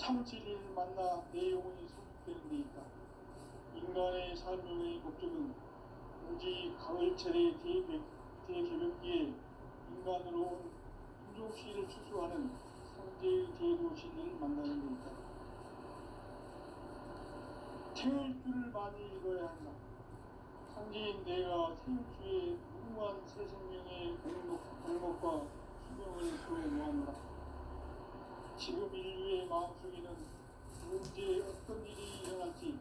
성질을 만나 내 영혼이 소속되는 데 있다. 인간의 삶의 목적은 오직 가을철의 대개벽기에 인간으로 온 인종시를 추수하는 성제의 대도시를 만나는 데 있다. 태일주를 많이 읽어야 한다. 성제인 내가 태일주의 무궁한 새 생명의 공목과 수명을 소해 놓았노라. 지금 인류의 마음속에는 언제 어떤 일이 일어날지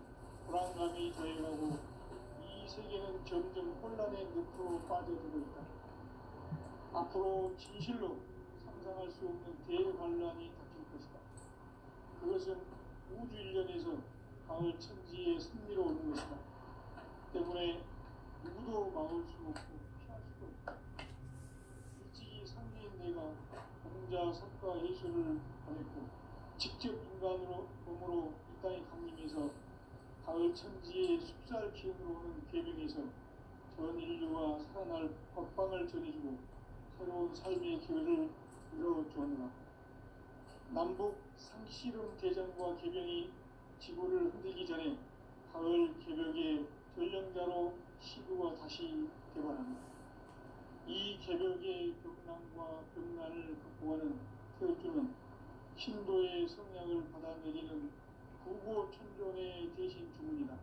불안감이 더해가고 이 세계는 점점 혼란의 늪으로 빠져들고 있다. 앞으로 진실로 상상할 수 없는 대환란이 닥칠 것이다. 그것은 우주 일련에서 가을 천지의 승리로 오는 것이다. 때문에 누구도 막을 수 없고 피할 수도 없다. 일찍이 상계인 내가 공자, 석가, 예수를 보냈고 직접 인간으로 몸으로 이 땅에 강림해서 가을 천지의 숲살 기운으로 오는 계명에서 전 인류와 살아날 법방을 전해주고 새로운 삶의 기회를 열어주었노라. 남북 상씨름 대전과 개병이 지구를 흔들기 전에 가을 개벽의 전령자로 시구가 다시 개발합니다. 이 개벽의 벽난과 벽난을 극복하는 태울주는 신도의 성량을 받아내리는 구고천존의 대신 주문이다.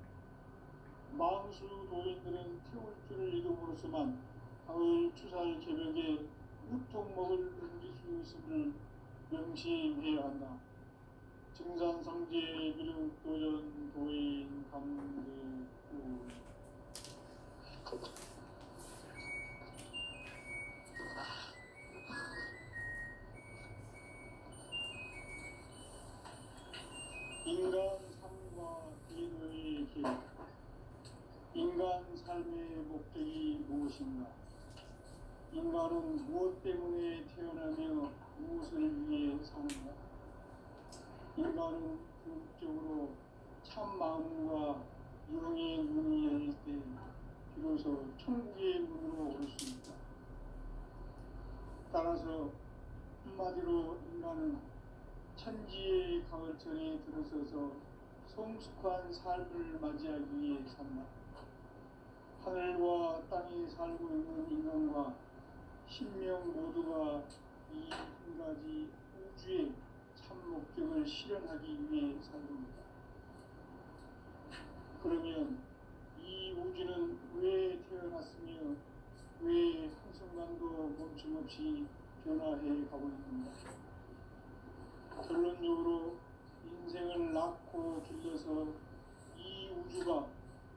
망수 도인들은 태울주를 읽음으로써만 가을 추살 개벽에 흙통목을 넘길 수 있음을 명심해야 한다. 증산상제 미륵도전 도인 강대구 인간 삶과 기도의 길. 인간 삶의 목적이 무엇인가? 인간은 무엇 때문에 태어나며 무엇을 위해 사는가? 인간은 궁극적으로 참 마음과 영의 문이 열릴 때 비로소 천국의 문으로 올 수 있다. 따라서 한마디로 인간은 천지의 가을철에 들어서서 성숙한 삶을 맞이하기 위해 산다. 하늘과 땅에 살고 있는 인간과 신명 모두가 이 한 가지 우주의 참 목적을 실현하기 위해 살겁니다. 그러면 이 우주는 왜 태어났으며 왜 한순간도 멈춤없이 변화해 가고 있는가? 결론적으로 인생을 낳고 길러서 이 우주가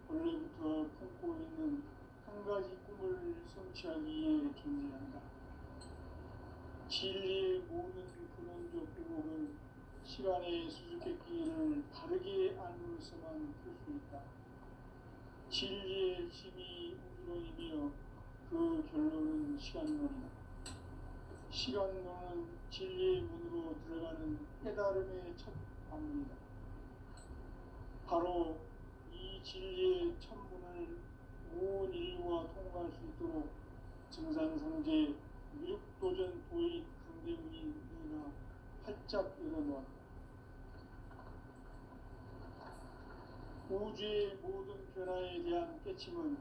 원래부터 품고 있는 한 가지 꿈을 성취하기 위해 존재한다. 진리의 모든 근원적 의혹은 시간의 수수께끼를 바르게 알므로서만 풀 수 있다. 진리의 핵심이 우주론이며 그 결론은 시간론이다. 시간론은 진리의 문으로 들어가는 깨달음의 첫 방문이다. 바로 이 진리의 첫 문을 온 인류가 통과할 수 있도록 증산상제 미륵도전 도인 강대문이 내가 활짝 열어놓았다. 우주의 모든 변화에 대한 깨침은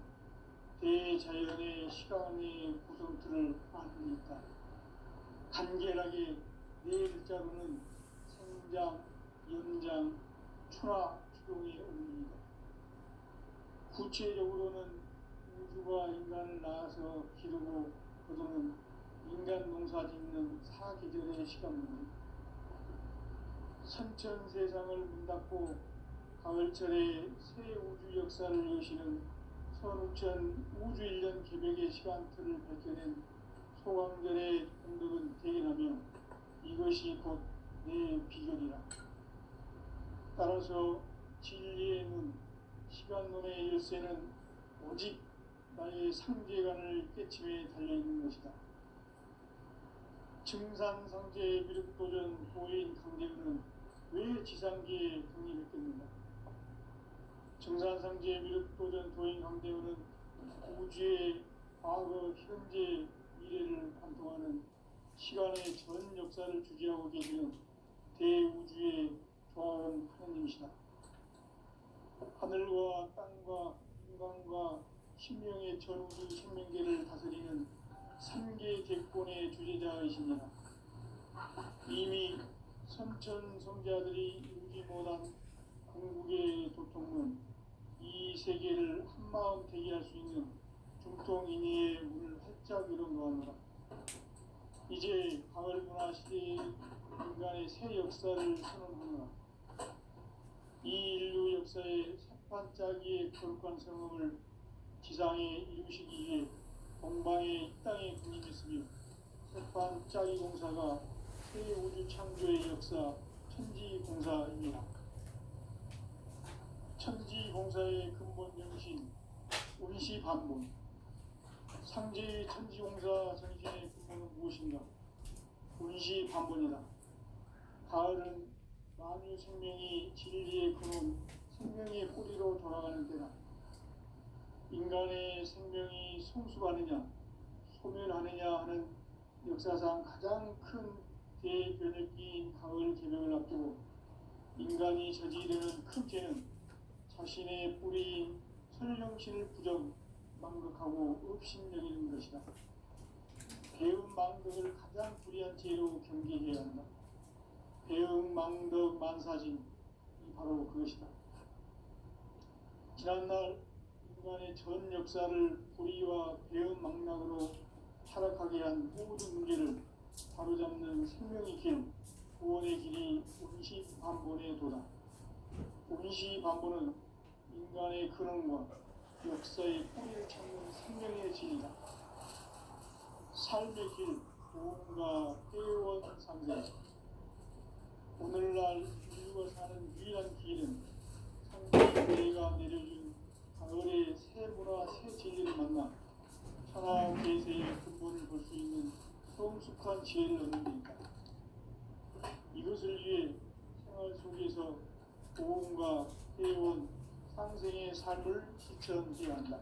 대자연의 시간의 구성틀을 아닙니까? 간결하게 네 글자로는 생장, 연장, 추나 추동의 의미이다. 구체적으로는 우주가 인간을 낳아서 기르고 거두는 인간 농사 짓는 사계절의 시간입니다. 선천세상을 문닫고 가을철에 새 우주 역사를 여시는 선우천 우주일년 개벽의 시간틀을 밝혀낸 소강전의 공덕은 대견하며 이것이 곧 내 비결이라. 따라서 진리의 문, 시간론의 열쇠는 오직 나의 상제관을 깨침에 달려있는 것이다. 증산상제 미륵도전 도인 강대은은 왜 지상계에 강림했겠는가? 증산상제 미륵도전 도인 강대은은 우주의 과거, 현재, 미래를 관통하는 시간의 전 역사를 주재하고 계시는 대우주의 하나님이시다. 하늘과 땅과 인간과 신명의 전우주 생명계를 다스리는 삼계 대권의 주재자이십니다. 이미 선천성자들이 이루지 못한 궁극의 도통은 이 세계를 한마음 되게 할 수 있는 중통인의의 문을 활짝 열어놓았노라. 이제 가을 문화 시대의 인간의 새 역사를 선언하노라. 이 인류 역사의 새반짝이의 거룩한 성음을 지상에 이루시기 위해 동방의 이 땅에 군림했으며 새반짝이 공사가 새 우주 창조의 역사 천지공사입니다. 천지공사의 근본 정신 운시반본. 상제의 천지공사 정신의 근본은 무엇인가? 운시반본이다. 가을은 만유 생명이 진리의 근원 생명의 뿌리로 돌아가는 때다. 인간의 생명이 성숙하느냐 소멸하느냐 하는 역사상 가장 큰 대변혁기인 가을 개벽을 앞두고 인간이 저지르는 큰 죄는 자신의 뿌리인 설령신을 부정 망극하고 업신여기는 것이다. 배움 망덕을 가장 불의한 죄로 경계해야 한다. 배움 망덕 만사진이 바로 그것이다. 지난날 인간의 전 역사를 불의와 배움 망락으로 타락하게 한 모든 문제를 바로잡는 생명의 길, 구원의 길이 운시반본의 도다. 운시반본은 인간의 근원과 역사의 뿌리를 찾는 생명의 진이다. 삶의 길, 도움과 회원 상생. 오늘날 인류가 사는 유일한 길은 상대가 내려준 가을의 새 문화, 새 진리를 만나 천하 계세의 근본을 볼 수 있는 성숙한 지혜를 얻는 데있다. 이것을 위해 생활 속에서 도움과 회원, 상생의 삶을 실천해야 한다.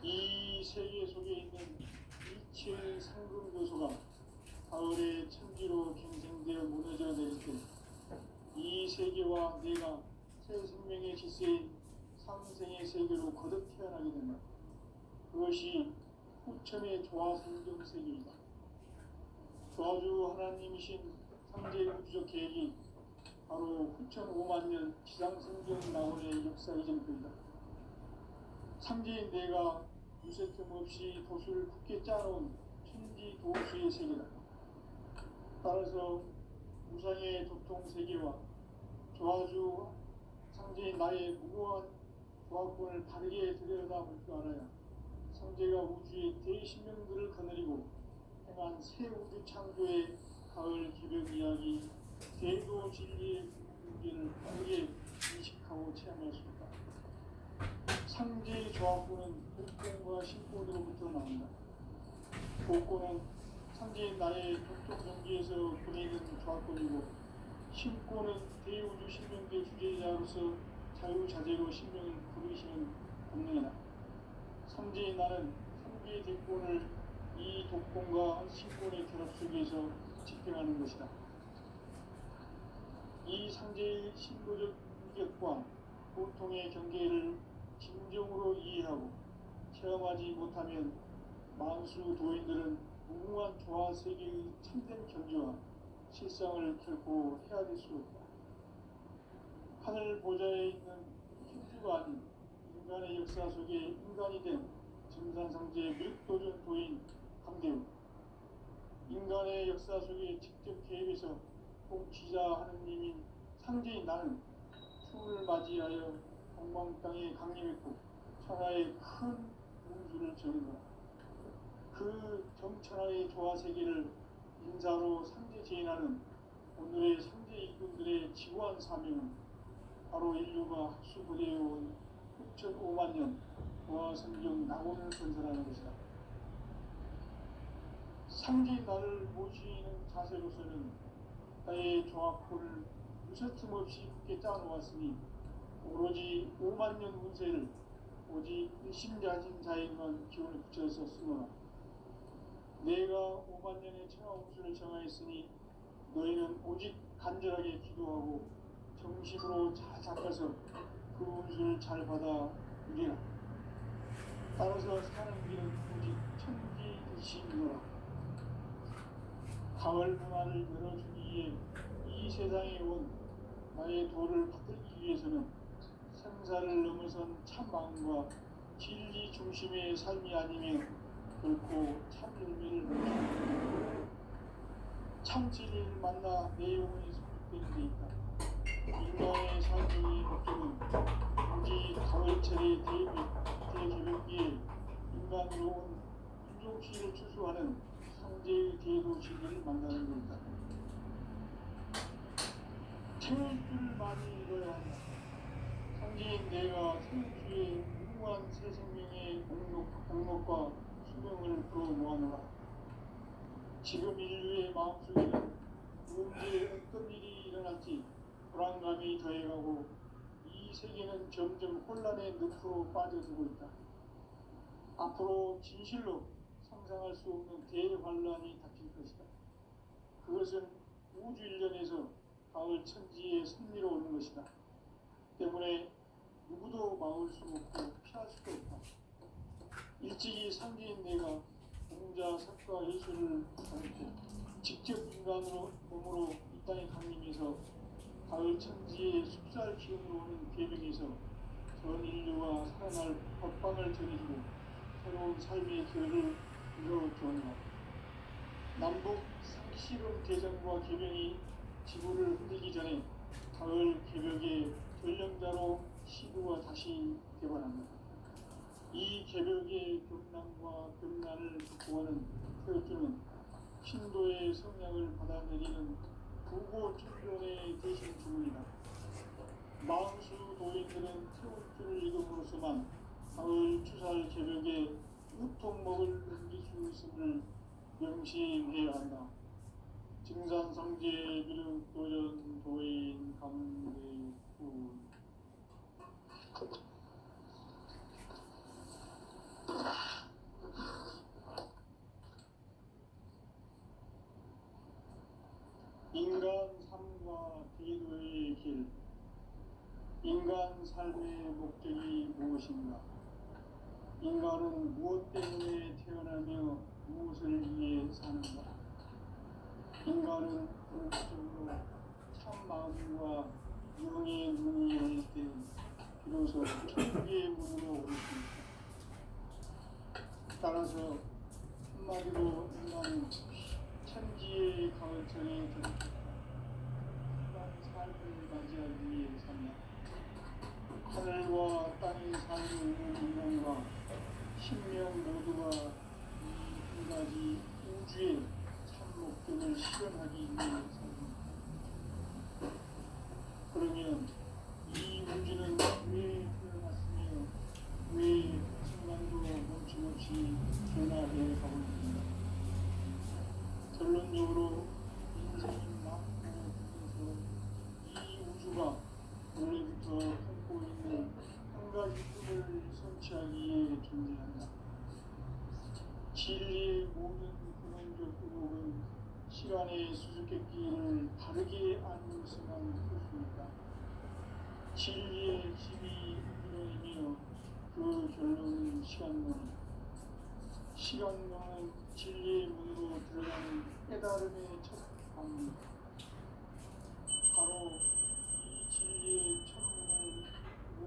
이 세계 속에 있는 이치의 상금 요소가 가을의 천지로 갱생되어 무너져 내릴 때 이 세계와 내가 새 생명의 질서인 상생의 세계로 거듭 태어나게 된다. 그것이 후천의 조화성경 세계이다. 조화주 하나님이신 상제 우주적 계획이 바로 후천 5만 년 지상성경 낙원의 역사 이전표이다. 상제인 내가 유세틈 없이 도수를 굳게 짜놓은 천지 도수의 세계다. 따라서 무상의 도통 세계와 조화주 상제인 나의 무고한 조화권을 바르게 들여다볼 줄 알아야 상제가 우주의 대신명들을 거느리고 행한 새 우주 창조의 가을 기벽 이야기 대도 진리의 문제를 빠르게 인식하고 체험할 수 있다. 상제의 조합권은 복권과 신권으로부터 나온다. 복권은 상제인 나의 독특 경지에서 보내는 조합권이고 신권은 대우주 신명계 주제자로서 자유자재로 신명을 부르시는 본능이다. 상제인 나는 상제의 대권을 이 독권과 신권의 결합 속에서 집행하는 것이다. 이 상제의 신도적 인격과 보통의 경계를 진정으로 이해하고 체험하지 못하면 만수 도인들은 무궁한 조화 세계의 참된 경지와 실상을 결코 헤아릴 수 없다. 하늘 보좌에 있는 천주가 아닌 인간의 역사 속에 인간이 된 증산상제의 밀도전 도인 강대우, 인간의 역사 속에 직접 개입해서 통치자 하느님인 상제인 나는 추운을 맞이하여 동방 땅에 강림했고 천하의 큰 운수를 정했노라. 그 정천하의 조화 세계를 인사로 상제 제인하는 오늘의 상제 일꾼들의 지구한 사명은 바로 인류가 학수부대해온 후천 5만 년 조화성경 낙원을 건설하는 것이다. 상제인 나를 모시는 자세로서는 나의 조합권을 유서틈 없이 굳게 짜놓았으니 오로지 5만 년 운세를 오직 일심자진 자에게만 기운을 붙여서 쓰노라. 내가 5만 년의 천하 운수를 정하였으니 너희는 오직 간절하게 기도하고 정식으로 잘 닦아서 그 운수를 잘 받아 누리라. 따라서 사는 길은 오직 천지이시노라. 가을 문화를 열어주기에 이 세상에 온 나의 도를 받들기 위해서는 생사를 넘어선 참 마음과 진리 중심의 삶이 아니면 결코 참 열매를 못 줍니다. 참 진리를 만나 내 영혼이 성숙되는 데 있다. 인간의 삶의 목적은 오직 가을철의 대개벽기에 인간으로 온 인종시를 추수하는 성제의 대도시들을 만나는 것이다. 태울 줄을 많이 읽어야 한다. 성지인 내가 태울주의 무궁한 새 생명의 목록과 수명을 풀어 모아놓아. 지금 인류의 마음속에는 언제 어떤 일이 일어날지 불안감이 더해가고 이 세계는 점점 혼란의 늪으로 빠져들고 있다. 앞으로 진실로 상상할 수 없는 대환란이 닥칠 것이다. 그것은 우주 일련에서 가을 천지에 승리로 오는 것이다. 때문에 누구도 막을 수 없고 피할 수도 없다. 일찍이 상제인 내가 공자, 석가, 예술을 가르쳐 직접 인간으로 몸으로 이 땅에 강림해서 가을 천지의 숲살 기운으로 오는 계명에서 전 인류가 살아날 법방을 전해주고 새로운 삶의 기회를 이뤄주었노라. 남북 상시론 개정과 계명이 지구를 흔들기 전에 가을 개벽의 전령자로 시구가 다시 개발합니다. 이 개벽의 경난과 경난을 극복하는 태엽주는 신도의 성량을 받아내리는 부고 충전의 대신 주문이다. 망수 도인들은 태엽주를 읽음으로써만 가을 추살 개벽에 우통목을 넘길 수 있음을 명심해야 한다. 증산성제 비륵 도전 도인 강대구 인간 삶과 기도의 길. 인간 삶의 목적이 무엇인가? 인간은 무엇 때문에 태어나며 무엇을 위해 사는가? 인간은 궁극적으로 참 마음과 영의 눈이 열릴 때 비로소 천국의 문으로 오를 수 있다. 따라서 한마디로 인간은 천지의 가을철에 들어섰다. 삶을 맞이하기 위해 산다. 하늘과 땅이 살고 있는 인간과 신명 모두가 이 한 가지 우주의 참 목적을 실현하기 위해 산다. 그러면 이 우주는 왜 태어났으며 왜 순간도 멈춤없이 변화해 가고 있는가? 결론적으로 인생이 많고 그래서 이 우주가 원래부터 품고 있는 한 가지 꿈을 성취하기에 존재한다. 진리의 모든 근원적 의혹은 시간의 수수께끼를 다르게 아니면서만 풀 수 있다. 진리의 힘이 근원이며 그 결론은 시간론이다. 시간론은 진리의 문으로 들어가는 깨달음의 첫 방문이다. 바로 이 진리의 천문을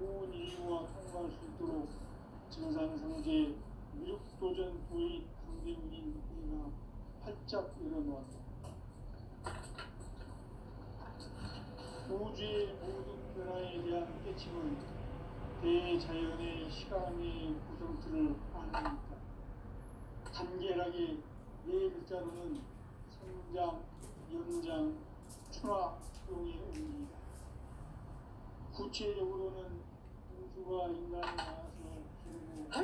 온 인류가 통과할 수 있도록 증산성제 미륵도전 도의 강대문인 우리가 활짝 열어놓았다. 우주의 모든 변화에 대한 깨침은 대자연의 시간의 구성틀을 아닙니다. 간결하게 네 글자로는 성장, 연장, 출화, 용의 의미입니다. 구체적으로는 우주가 인간을 낳아서 기르고 농사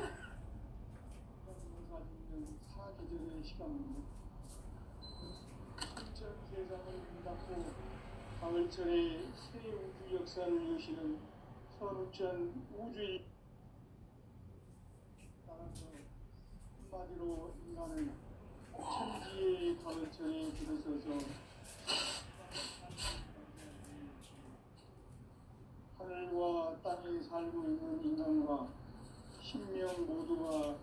짓는 사계절의 시간입니다. 신천 세상을 문 닫고 가을철에 새 우주 역사를 여시는 선우천 우주의 따라서 한마디로 인간을 천지의 가을철에 들어서서 인생 모두가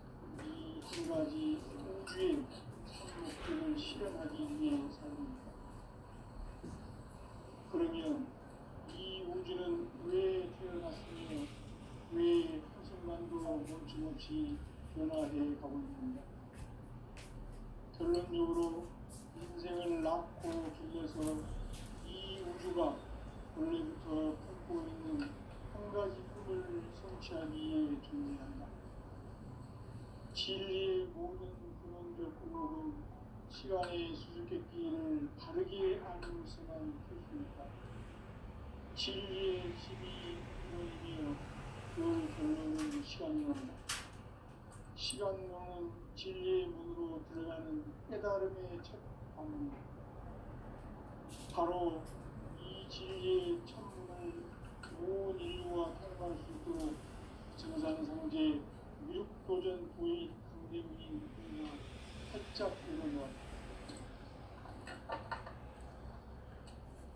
이 한 가지 우주의 참 목적을 실현하기 위해 삽니다. 그러면 이 우주는 왜 태어났으며 왜 한순간도 멈춤없이 변화해 가고 있는가? 결론적으로 인생을 낳고 길러서 이 우주가 원래부터 품고 있는 한 가지 꿈을 성취하기 위해 존재한다. 진리의 모든 근원적 의혹은 시간의 수수께끼를 바르게 알면서만 풀 수 있다. 진리의 힘이 근원이며 그 결론은 시간론이다. 시간론은 진리의 문으로 들어가는 깨달음의 첫 방문이다. 바로 이 진리의 천문을 온 인류가 통과할 수 있도록 정산상제 미륵도전 부인 강대문이 누구나 활짝 열어놓았다.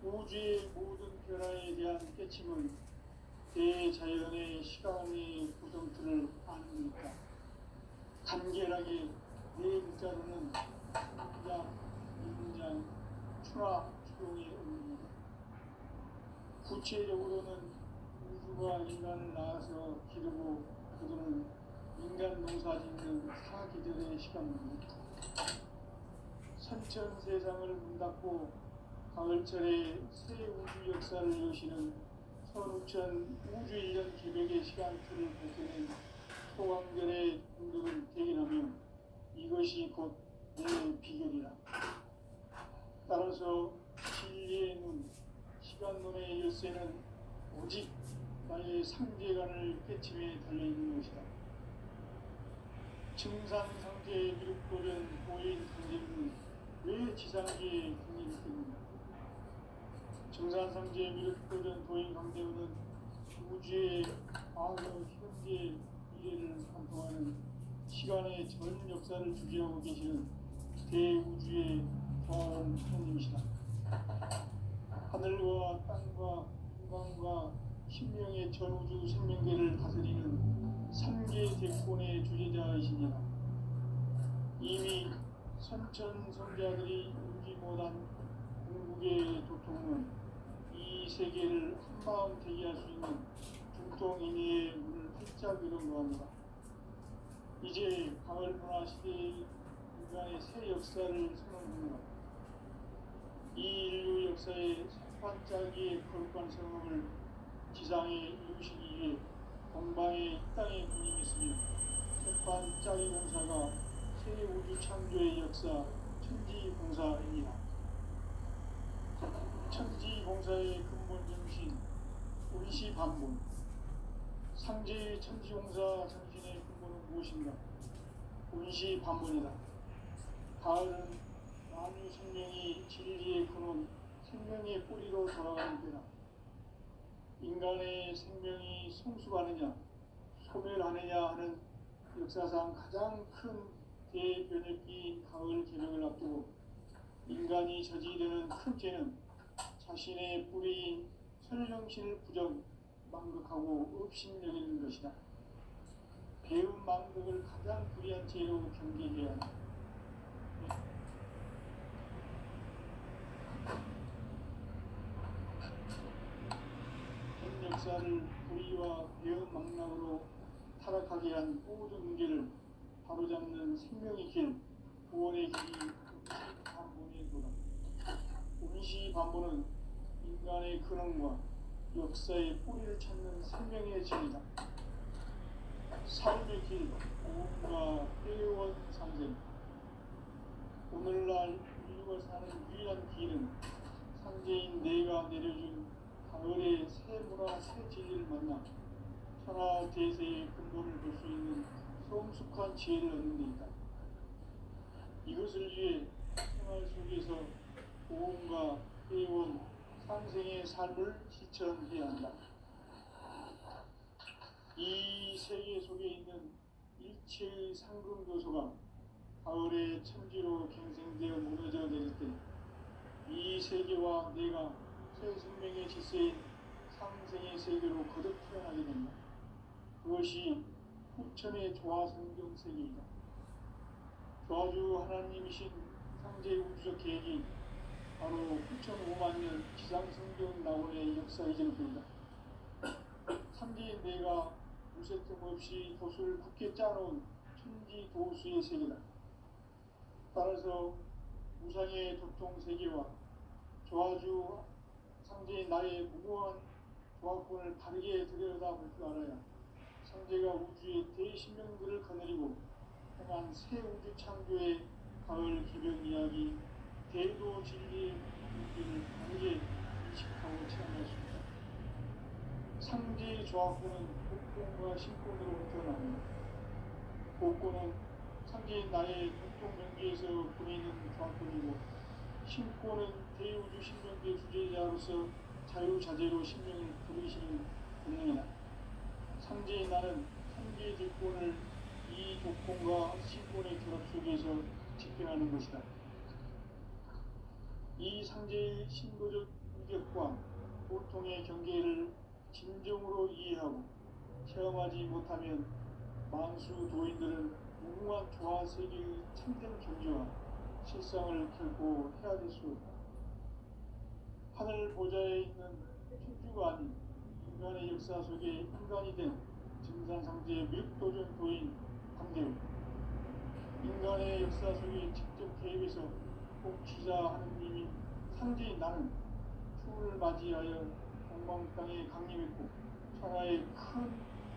우주의 모든 변화에 대한 깨침은 대자연의 시간의 구성틀을 아닙니까? 간결하게 네 글자로는 성장, 인장, 추락, 추동의 의미입니다. 구체적으로는 우주가 인간을 낳아서 기르고 그들은 인간 농사 짓는 사계절의 시간입니다. 선천 세상을 문 닫고 가을철에 새 우주 역사를 여시는 선우천 우주 1년 기백의 시간틀을 벗겨낸 소강전의 공덕을 대견하며 이것이 곧 내 비결이라. 따라서 진리의 눈, 시간론의 열쇠는 오직 나의 상제관을 깨침에 달려있는 것이다. 증산상제 미륵도전 보인 강제는 왜 지상계에 국립했는가? 증산상제 미륵도전 도인 강대우는 우주의 과거, 현재, 미래를 관통하는 시간의 전 역사를 주재하고 계시는 대우주의 조화원 하나님이시다. 하늘과 땅과 인간과 신명의 전우주 생명계를 다스리는 삼계 대권의 주제자이시니라. 이미 선천성자들이 울지 못한 궁극의 도통은 이 세계를 한마음 되게 할 수 있는 중통인의의 문을 활짝 열어놓았다. 이제 가을 문화 시대의 인간의 새 역사를 선언합니다. 이 인류 역사의 반짝이의 거룩한 성음을 지상에 이루시기 위해 동방의 땅에 군림했으며 반짝이 공사가 새 우주 창조의 역사 천지공사입니다. 천지공사의 근본 정신 운시반본. 상제의 천지공사 정신의 근본은 무엇인가? 운시반본이다. 가을은 만유 생명이 진리의 근원, 생명의 뿌리로 돌아가는 때다. 인간의 생명이 성숙하느냐, 소멸하느냐 하는 역사상 가장 큰 대변혁기인 가을 개명을 앞두고 인간이 저지르는 큰 죄는 자신의 뿌리인 설령신을 부정, 망극하고 업신여기는 것이다. 배운 망극을 가장 불의한 죄로 경계해야 한다. 현 역사를 불의와 배운 망락으로 타락하게 한 모든 문제를 바로잡는 생명의 길, 구원의 길이 운시반본의 도다. 운시반본은 인간의 근원과 역사의 뿌리를 찾는 생명의 진이다. 삶의 길, 오음과 회원 상생. 오늘날 인류가 사는 유일한 길은 상제인 내가 내려준 가을의 새 문화, 새 진리를 만나 천하 대세의 근본을 볼 수 있는 성숙한 지혜를 얻는 데 있다. 이것을 위해 생활 속에서 오음과 회원, 상생의 삶을 실천해야 한다. 이 세계 속에 있는 일체의 상금교소가 가을의 천지로 갱생되어 무너져 내릴 때 이 세계와 내가 새 생명의 질서인 상생의 세계로 거듭 태어나게 된다. 그것이 후천의 조화성경 세계이다. 조화주 하나님이신 상제 우주적 계획이 바로 9,5만 년 지상성경 낙원의 역사 이전을 보인다. 상제인 내가 무쇠뜸 없이 돛을 굳게 짜놓은 천지 도수의 세계다. 따라서 무상의 도통 세계와 조화주 상제인 나의 무고한 조화권을 바르게 들여다볼 줄 알아야 상제가 우주의 대신명들을 거느리고 행한 새 우주 창조의 가을 기변 이야기 대도 진리의 의미를 바르게 인식하고 체험할 수 있다. 상제의 조화권은 복권과 신권으로부터 나옵니다. 복권은 상제인 나의 공통명기에서 보내는 조화권이고, 신권은 대우주 신명기의 주제자로서 자유자재로 신명을 부르시는 본능이다. 상제인 나는 상제의 조건을 이 조건과 신권의 결합 속에서 집행하는 것이다. 이 상제의 신도적 인격과 보통의 경계를 진정으로 이해하고 체험하지 못하면 만수 도인들은 무궁한 조화 세계의 참된 경지와 실상을 결코 헤아릴 수 없다. 하늘 보좌에 있는 천주가 아닌 인간의 역사 속에 인간이 된 증산상제의 묘도전 도인 황대우, 인간의 역사 속에 직접 개입해서 복지자 하느님인 상제인 나는 추운을 맞이하여 동방 땅에 강림했고 천하의 큰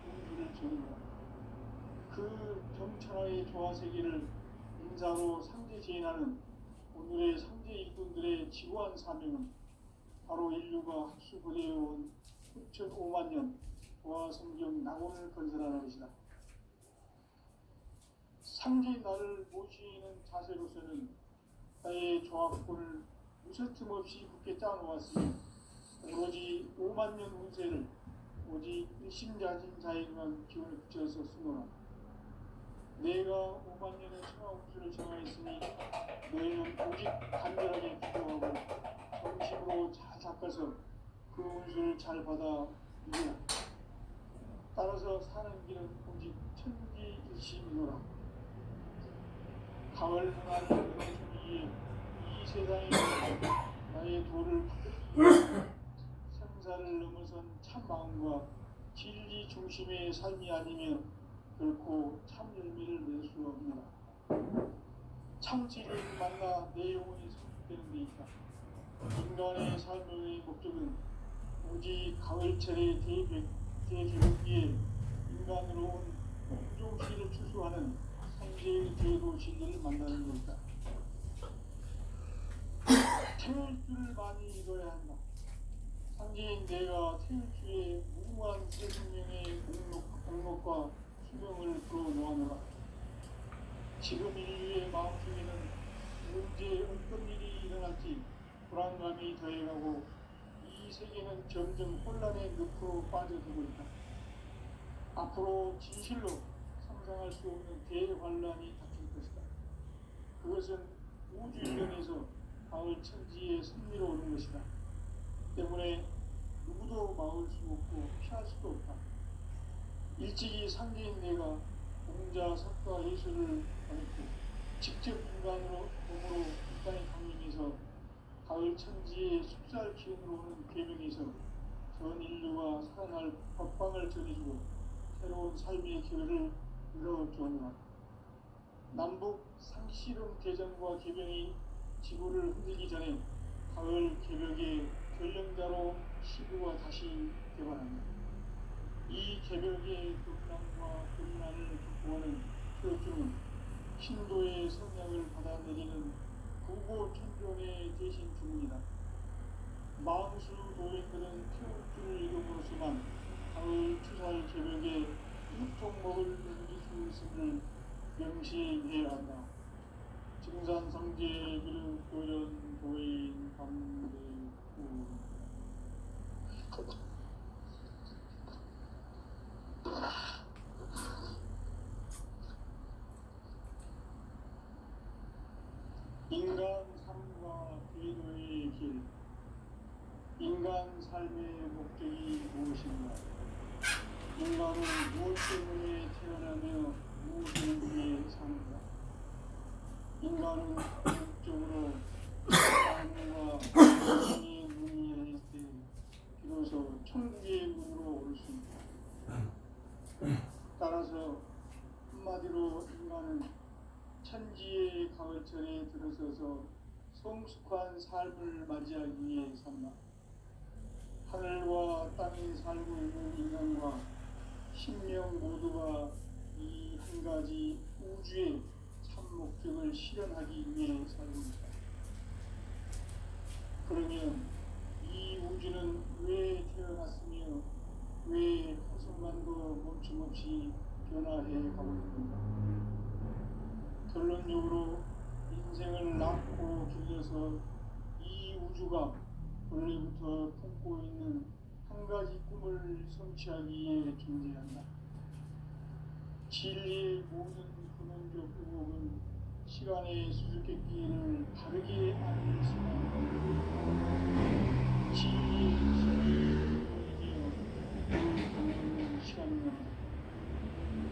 운주를 지으노라. 그 점천하의 조화세계를 인사로 상제제인하는 오늘의 상제 일꾼들의 지구한 사명은 바로 인류가 합수부대해온 9,5만 년 조화성경 낙원을 건설하는 것이다. 상제인 나를 모시는 자세로서는 나의 조화권을 무쇠틈 없이 굳게 짜놓았으니 오로지 5만 년 운세를 오직 일심자진 자에게만 기운을 붙여서 쓰노라. 내가 5만 년의 천하 운수를 정하였으니 너희는 오직 간절하게 기도하고 정심으로 잘 닦아서 그 운수를 잘 받아 이기라. 따라서 사는 길은 오직 천지일심이노라. 가을 하나 영천이에 이 세상에 나의 도를 생사를 넘어선 참 마음과 진리 중심의 삶이 아니면 결코 참 열매를 낼 수 없느라. 참 진리를 만나 내 영혼이 성숙되는 데 있다. 인간의 삶의 목적은 오직 가을철의 대개국기에 인간으로 온 공종시를 추수하는 상제의 대도 진리를 만나는 것이다. 태울 줄을 많이 잃어야 한다. 상제인 내가 태울 주의 무궁한 새 생명의 목록과 수명을 불어놓아노라. 지금 인류의 마음속에는 언제 어떤 일이 일어날지 불안감이 더해가고 이 세계는 점점 혼란의 늪으로 빠져들고 있다. 앞으로 진실로 상상할 수 없는 대환란이 닥칠 것이다. 그것은 우주 일련에서 가을 천지에 승리로 오는 것이다. 때문에 누구도 막을 수 없고 피할 수도 없다. 일찍이 상제인 내가 공자, 석가, 예술을 가르치고 직접 인간으로 몸으로 이 땅에 강림해서 가을 천지의 숲살 기운으로 오는 계명에서 전 인류가 살아날 법방을 전해주고 새로운 삶의 기회를 열어주었노라. 남북 상씨름 대전과 개병이 지구를 흔들기 전에 가을 개벽의 결령자로 시구가 다시 개발합니다. 이 개벽의 극락과 금난을 극복하는 교육중은 신도의 성향을 받아내리는 구고천존의 대신 주문이다. 마음수 도인들은 태울줄을 이름으로서만 가을 추살 개벽에 육통목을 넘길 수 있음을 명시해야 한다. 증산상제 비르 교련 도인 강대구 인간 삶과 궤도의 길. 인간 삶의 목적이 무엇인가? 인간은 무엇 때문에 태어나며 무엇을 위해 사는가? 인간은 궁극적으로 하나님과 세상의 문이 열릴 때 비로소 천국의 문으로 오를 수 있다. 따라서 한마디로 인간은 천지의 가을철에 들어서서 성숙한 삶을 맞이하기 위해 산다. 하늘과 땅에 살고 있는 인간과 신명 모두가 이 한 가지 우주의 참 목적을 실현하기 위해 살고 있다. 그러면 이 우주는 왜 태어났으며 왜 한순간도 멈춤없이 변화해 가고 있는가? 결론적으로 인생을 낳고 길러서 이 우주가 원래부터 품고 있는 한 가지 꿈을 성취하기 위해 존재한다. 진리의 모든 근원적 의혹은 시간의 수수께끼를 바르게 아는 순간 진리의 근원이되어 그 근원은 시간이다.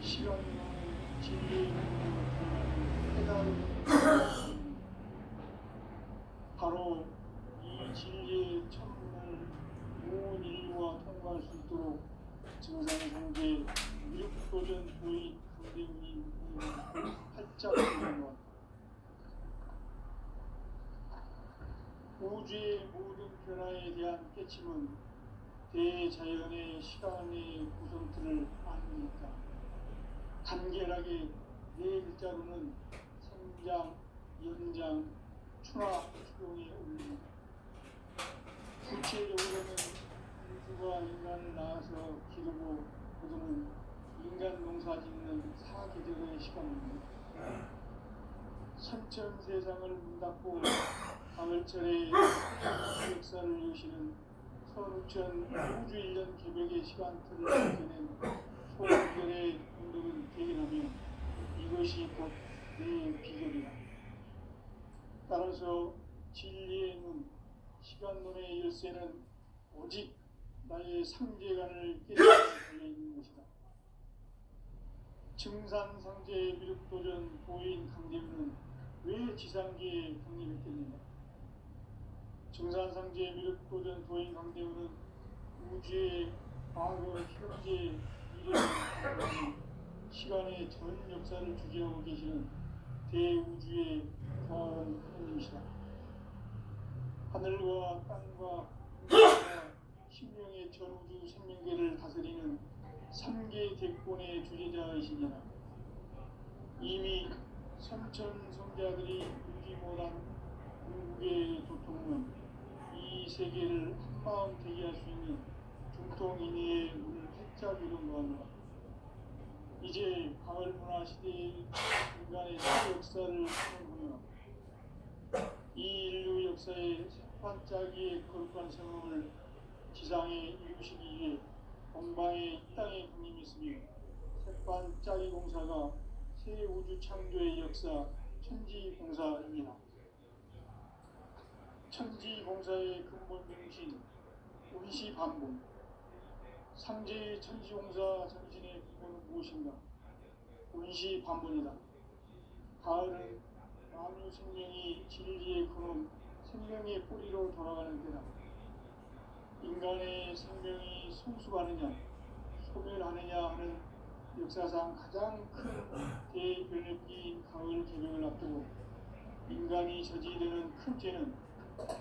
시간이라는 진리의 근원을 깨달은 바로 이 진리의 천문을 온 인류가 통과할 수 있도록 증산상제 미륵도전 도의 강대문이 활짝 열린 것. 우주의 모든 변화에 대한 깨침은 대자연의 시간의 구성틀을 아니까 간결하게 네 글자로는 생장, 연장, 추락, 추동에 올립니다. 구체적으로는 우주가 인간을 낳아서 기르고 거두는 인간 농사 짓는 사계절의 시간입니다. 선천세상을 문 닫고 가을철에 역사를 여시는 선우천 우주 1년 개벽의 시간틀을 지낸 소원결의 공덕은 대견하며 이것이 곧 내 비결이다. 따라서 진리의 문, 시간문의 열쇠는 오직 나의 상제관을 깨닫는 데 달려있는 것이다. 증산상제 미륵도전 도인 강대문은 왜 지상계에 강림했겠는가? 증산상제 미륵도전 도인 강대문은 우주의 과거, 현재, 미래를 시간의 전 역사를 주재하고 계시는 대우주의 거한 하나님이시다. 하늘과 땅과 우주와 신명의 전우주 생명계를 다스리는 3개 대권의 주제자이시니라. 이미 선천 성자들이 누리지 못한 궁극의 도통은 이 세계를 한마음 되게 할 수 있는 중통인의의 문을 활짝 열은 거하노라. 이제 가을 문화 시대의 인간의 새 역사를 선언하며 이 인류 역사의 새반짝이의 거룩한 성음을 지상에 이루시기 위해 동방의 이 땅에 강림했으며 새반짝이 공사가 새 우주 창조의 역사 천지공사입니다. 천지공사의 근본 정신 운시반본. 상제의 천지공사 정신의 근본은 무엇인가? 운시반본이다. 가을은 만유 생명이 진리의 근원, 생명의 뿌리로 돌아가는 때다. 인간의 생명이 성숙하느냐, 소멸하느냐 하는 역사상 가장 큰 대변혁기인 가을 개벽을 앞두고 인간이 저지르는 큰 죄는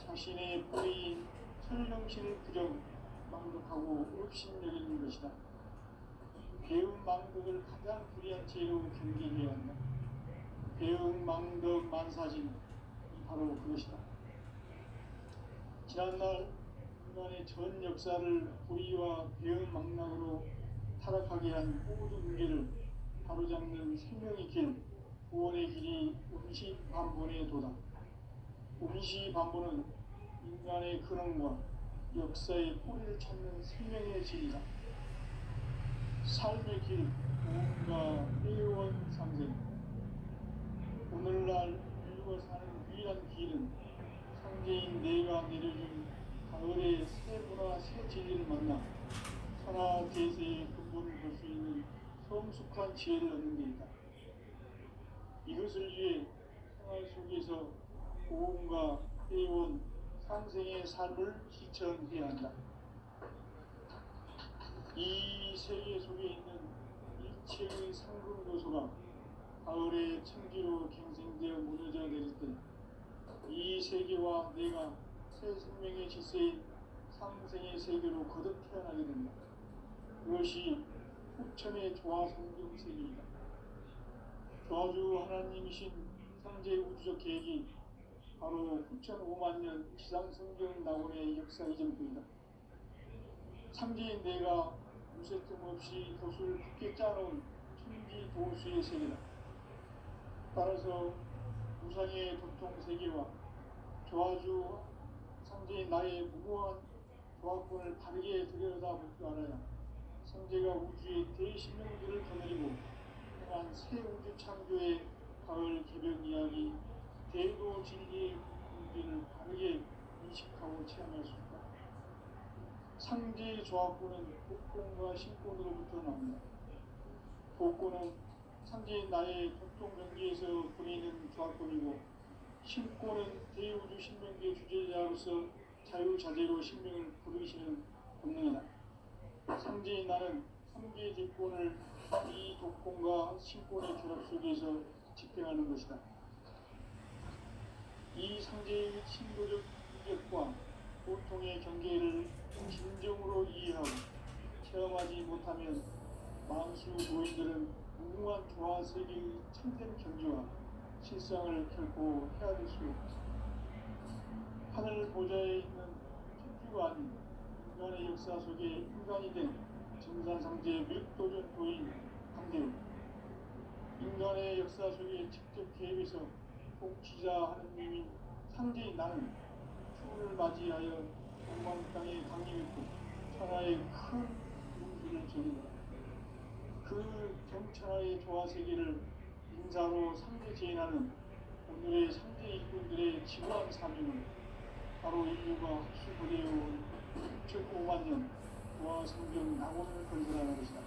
자신의 뿌리인 설명신을 부정, 망독하고 업신여기는 것이다. 배움 망독을 가장 불의한 죄로 경계해야 한다. 배움 망독 만사진, 바로 그것이다. 지난날 인간의 전 역사를 불의와 배움 망락으로 타락하게 한 모든 문제를 바로잡는 생명의 길, 구원의 길이 운시반본의 도다. 운시반본은 인간의 근원과 역사의 뿌리를 찾는 생명의 길이다. 삶의 길, 무언가 회원상생. 오늘날 인류가 사는 유일한 길은 상제인 내가 내려준 가을의 새 문화 새 진리를 만나 천하 대세의 근본 근본을 볼 수 있는 성숙한 지혜를 얻는 데 있다. 이것을 위해 생활 속에서 고음과 회원, 상생의 삶을 실천해야 한다. 이 세계 속에 있는 일체의 상급 요소가 가을의 청기로 갱생되어 무너져 내릴 때 이 세계와 내가 새 생명의 질서인 상생의 세계로 거듭 태어나게 된다. 그것이 후천의 조화 성경 세계이다. 조화주 하나님이신 상제 우주적 계획이 바로 후천 5만 년 지상 성경 낙원의 역사 이전부이다. 상제인 내가 무쇠뜸 없이 돛을 굳게 짜놓은 천지 도수의 세계다. 따라서 우상의 도통 세계와 조화주 상제인 나의 무고한 조화권을 바르게 들여다볼 줄 알아야 상제가 우주의 대신명들을 거느리고 행한 새 우주 창조의 가을 개벽 이야기 대도 진리의 문제를 바르게 인식하고 체험할 수 있다. 상제의 조화권은 복권과 신권으로부터 나옵니다. 복권은 상제인 나의 도통 경계에서 보내는 조화권이고 신권은 대우주 신명기의 주제자로서 자유자재로 신명을 부르시는 본능이다. 상제인 나는 3개의 뒷권을 이 독권과 신권의 결합 속에서 집행하는 것이다. 이 상제의 신도적 인격과 보통의 경계를 진정으로 이해하고 체험하지 못하면 만수 노인들은 무궁한 조화 세계의 참된 경지와 실상을 결코 헤아릴 수 없다. 하늘 보좌에 있는 천주가 아닌 인간의 역사 속에 인간이 된 정산상제의 밀도전 도인 강대우, 인간의 역사 속에 직접 개입해서 복지자 하느님인 상제인 나는 추운을 맞이하여 동방 땅에 강림했고 천하의 큰 용수를 저리더라. 그 경천하의 조화세계를 인사로 상제 제인하는 오늘의 상제 일꾼들의 지구한 사명은 바로 인류가 합수부대해온 6,5만 년 조화 성경 낙원을 건설하는 것이다.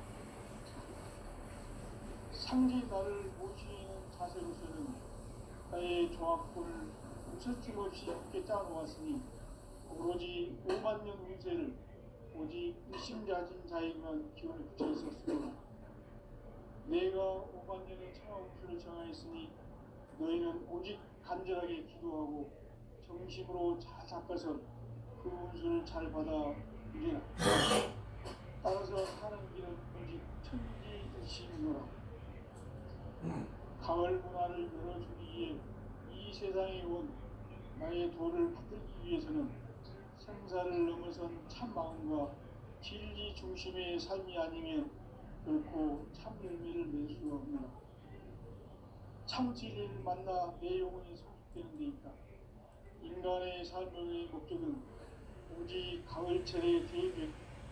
상제 나를 모시는 자세로서는 나의 조화권을 무서짐 없이 함께 짜놓았으니 오로지 5만 년 운세를 오직 일심자진 자에게만 기운을 붙여 있었으므로 내가 5만 년의 천하 운수를 정하였으니 너희는 오직 간절하게 기도하고 정심으로 잘 잡아서 그 운수를 잘 받아 누리라. 따라서 사는 길은 오직 천지일심이노라. 가을 문화를 열어주기 위해 이 세상에 온 나의 도를 받들기 위해서는 생사를 넘어선 참 마음과 진리 중심의 삶이 아니면 결코 참 열매를 낼 수가 없노라. 참 진리를 만나 내 영혼이 성숙되는 데 있다. 인간의 삶의 목적은 오직 가을철의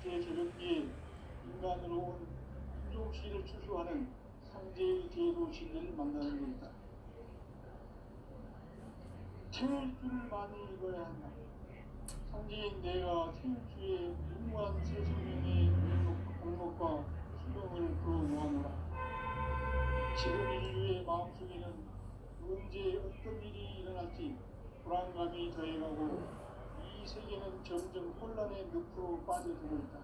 대개벽기에 인간으로 온 인종시를 추수하는 상제의 대도 진리를 만나는 데 있다. 태울 줄을 많이 읽어야 한다. 상제인 내가 태울주의 무궁한 새 생명의 공목과 수명을 그어놓아노라. 지금 인류의 마음속에는 언제 어떤 일이 일어날지 불안감이 더해가고 이 세계는 점점 혼란의 늪으로 빠져들고 있다.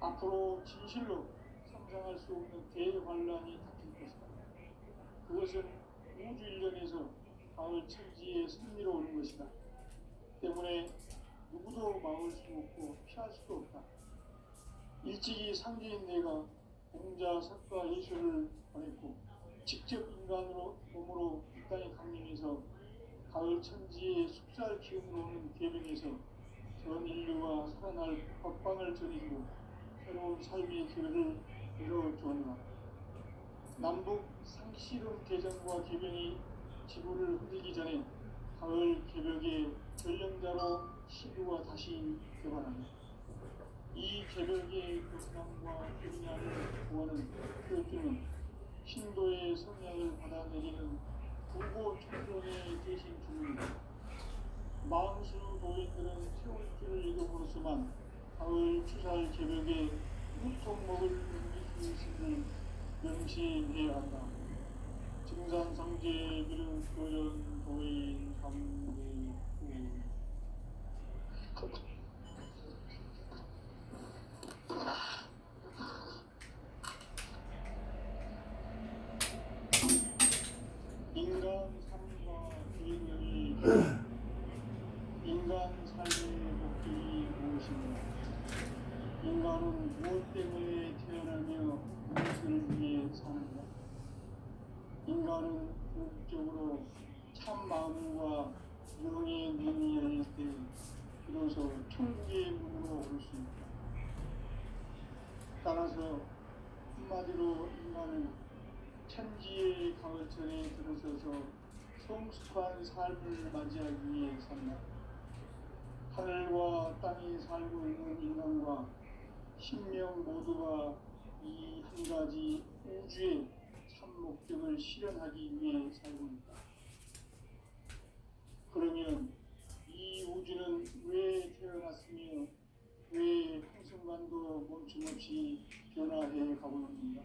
앞으로 진실로 상상할 수 없는 대환란이 닥칠 것이다. 그것은 우주 일련에서 가을 천지에 승리로 오는 것이다. 때문에 누구도 막을 수 없고 피할 수도 없다. 일찍이 상제인 내가 공자, 석가, 예수를 보냈고 직접 인간으로 몸으로 이 땅에 강림해서 가을 천지의 숙살 기운으로 오는 계명에서 전 인류가 살아날 법방을 전해주고 새로운 삶의 기회를 열어주었노라. 남북 상시름 개정과 계명이 지구를 흔들기 전에 가을 개벽의 전령자로 시구가 다시 개발한다. 이 개벽의 교상과 교리냐를 구하는 교주는 신도의 성향을 받아내리는 불고 청정의 대신 주문이다. 망수 도인들은 태울 줄을 읽음으로써만 가을 추살 개벽의 무통 먹을 넘길 수 있음을 명시해야 한다. 증산상제 비록 도전 도인 감대 인간 삶과 개인의 인간 삶의 목적이 무엇인가? 인간은 무엇 때문에 태어나며 무엇을 위해 사는가? 인간은 궁극적으로 참 마음과 영의 눈이 열릴 때 비로소 천국의 문으로 올 수 있다. 따라서 한마디로 인간은 천지의 가을천에 들어서서 성숙한 삶을 맞이하기 위해 산다. 하늘과 땅에 살고 있는 인간과 신명 모두가 이 한 가지 우주의 참 목적을 실현하기 위해 살고 있다. 그러면 이 우주는 왜 태어났으며 왜 한순간도 멈춤없이 변화해 가고 있는가?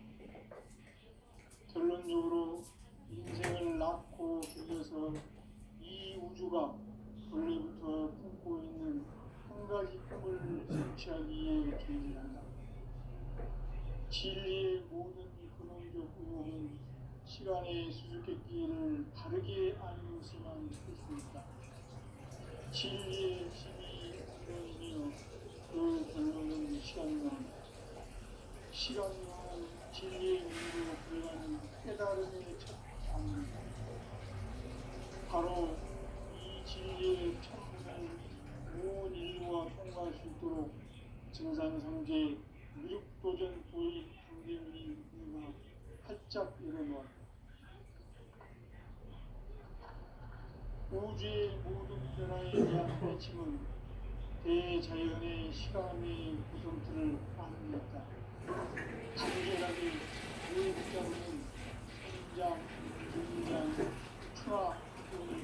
결론적으로 인생을 낳고 길러서 이 우주가 원래부터 품고 있는 한 가지 꿈을 성취하기 위해 존재한다. 진리의 모든 근원적 의혹은 시간의 수수께끼를 바르게 알고서만 풀 수 있다. 진리의 힘이 근원이며 그 결론은 시간론이다. 시간론은 진리의 문으로 들어가는 깨달음의 첫 단계이다. 바로 이 진리의 천문을 온 인류가 통과할 수 있도록 증산상제 미륵도전 도의 강대문이 누가 활짝 열어놓았다. 우주의 모든 변화에 대한 외침은 대자연의 시간의 구성틀을 안냈다. 간결하게 늘 붙잡는 성장, 등장, 추락 등을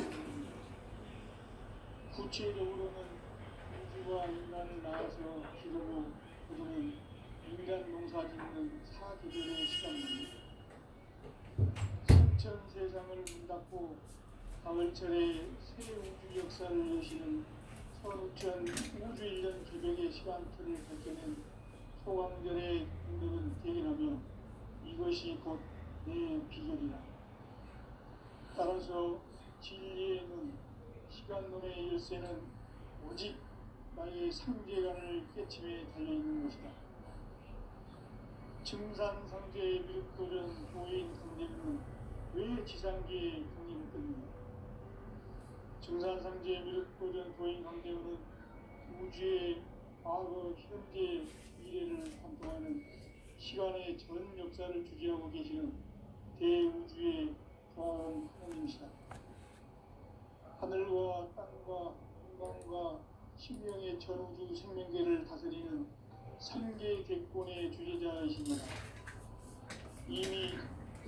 구체적으로는 우주가 인간을 낳아서 기르고 그들은 인간 농사 짓는 사계절의 시간입니다. 신천 세상을 문 닫고 가을철에 새 우주 역사를 여시는 서우천 우주 1년 개벽의 시간틀을 밝혀낸 소강전의 공덕은 대견하며 이것이 곧 내 비결이다. 따라서 진리의 눈, 시간론의 열쇠는 오직 나의 상계관을 깨침에 달려있는 것이다. 증산상제의 미륵도전 도인 강대문은 왜 지상계의 강의를 끊는가? 증산상제의 미륵도전 도인 강대문은 우주의 과거, 현재, 미래를 관통하는 시간의 전 역사를 주재하고 계시는 대우주의 부활한 하나님이시다. 하늘과 땅과 인간과 신명의 전우주 생명계를 다스리는 삼계 객권의 주제자이십니다. 이미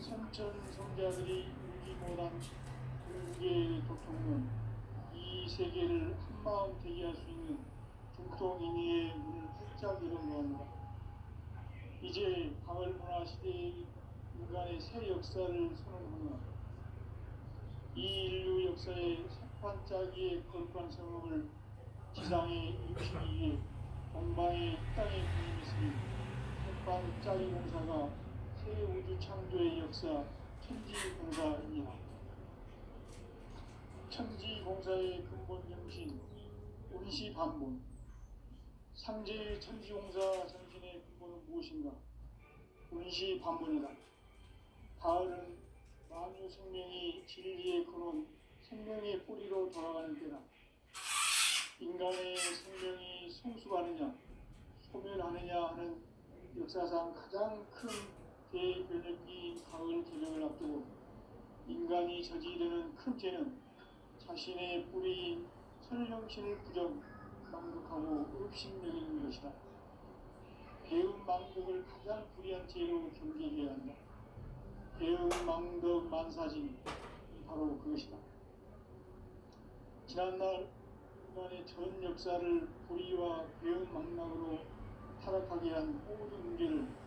선천성자들이 울지 못한 궁극의 도통은 이 세계를 한마음 되게 할 수 있는 중통인의의 문을 활짝 열어놓았다. 이제 가을문화 시대의 인간의 새 역사를 선언하며 이 인류 역사의 석판짜기의 거룩한 성업을 지상에 이루시기 위해 동방의 땅에 군림했으니 석판짜기 공사가 새 우주 창조의 역사 천지공사입니다. 천지공사의 근본 정신 운시반본. 상제의 천지공사 정신의 근본은 무엇인가? 운시반본이다. 가을은 만유 생명이 진리의 근원, 생명의 뿌리로 돌아가는 때다. 인간의 생명이 성숙하느냐, 소멸하느냐 하는 역사상 가장 큰 대변혁기 가을 개벽을 앞두고 인간이 저지르는 큰 죄는 자신의 뿌리인 천령신을 부정, 망독하고 업신여기는 것이다. 배은 망덕을 가장 불의한 죄로 경계해야 한다. 배은 망덕 만사진이 바로 그것이다. 지난날 인간의 전 역사를 불의와 배은 망락으로 타락하게 한 대한 모든 은혜를